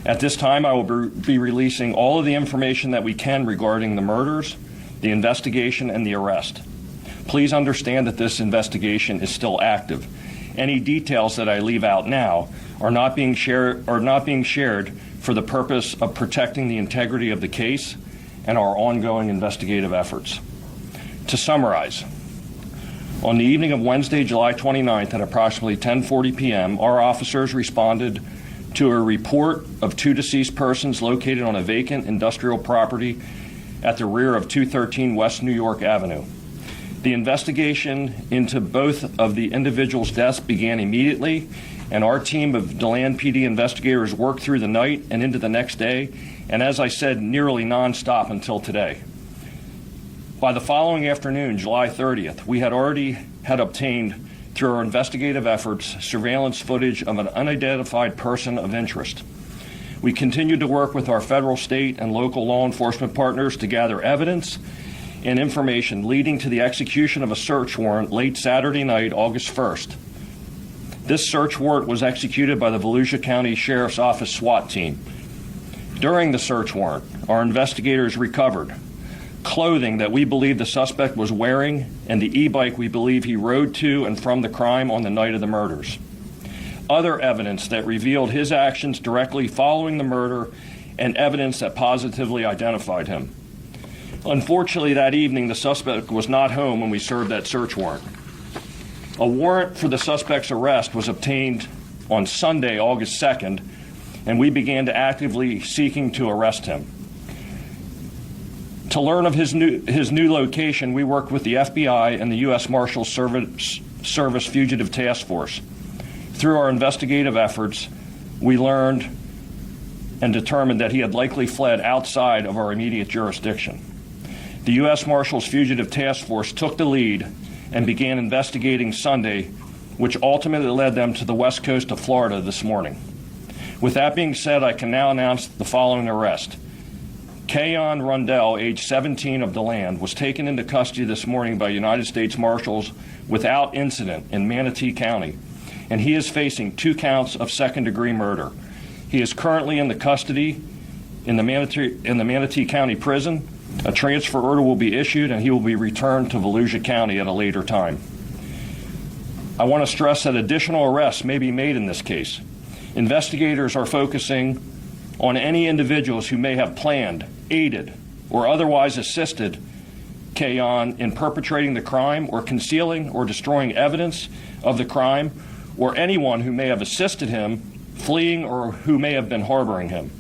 At this time, I will be releasing all of the information that we can regarding the murders, the investigation, and the arrest. Please understand that this investigation is still active. Any details that I leave out now are not being shared for the purpose of protecting the integrity of the case and our ongoing investigative efforts. To summarize, on the evening of Wednesday, July 29th at approximately 10:40 p.m., our officers responded to a report of 2 deceased persons located on a vacant industrial property at the rear of 213 West New York Avenue. The investigation into both of the individuals' deaths began immediately, and our team of DeLand PD investigators worked through the night and into the next day, and as I said, nearly nonstop until today. By the following afternoon, July 30th, we had already obtained, through our investigative efforts, surveillance footage of an unidentified person of interest. We continued to work with our federal, state, and local law enforcement partners to gather evidence and information leading to the execution of a search warrant late Saturday night, August 1st. This search warrant was executed by the Volusia County Sheriff's Office SWAT team. During the search warrant, our investigators recovered clothing that we believe the suspect was wearing and the e-bike we believe he rode to and from the crime on the night of the murders. Other evidence that revealed his actions directly following the murder and evidence that positively identified him. Unfortunately, that evening, the suspect was not home when we served that search warrant. A warrant for the suspect's arrest was obtained on Sunday, August 2nd, and we began to actively seeking to arrest him. To learn of his new location, we worked with the FBI and the U.S. Marshals Service Fugitive Task Force. Through our investigative efforts, we learned and determined that he had likely fled outside of our immediate jurisdiction. The U.S. Marshals Fugitive Task Force took the lead and began investigating Sunday, which ultimately led them to the west coast of Florida this morning. With that being said, I can now announce the following arrest. Keyan Rundell, age 17 of DeLand, was taken into custody this morning by United States Marshals without incident in Manatee County, and he is facing 2 counts of second-degree murder. He is currently in the custody in the Manatee County Prison. A transfer order will be issued, and he will be returned to Volusia County at a later time. I want to stress that additional arrests may be made in this case. Investigators are focusing on any individuals who may have planned, aided, or otherwise assisted Keyan in perpetrating the crime or concealing or destroying evidence of the crime, or anyone who may have assisted him fleeing or who may have been harboring him.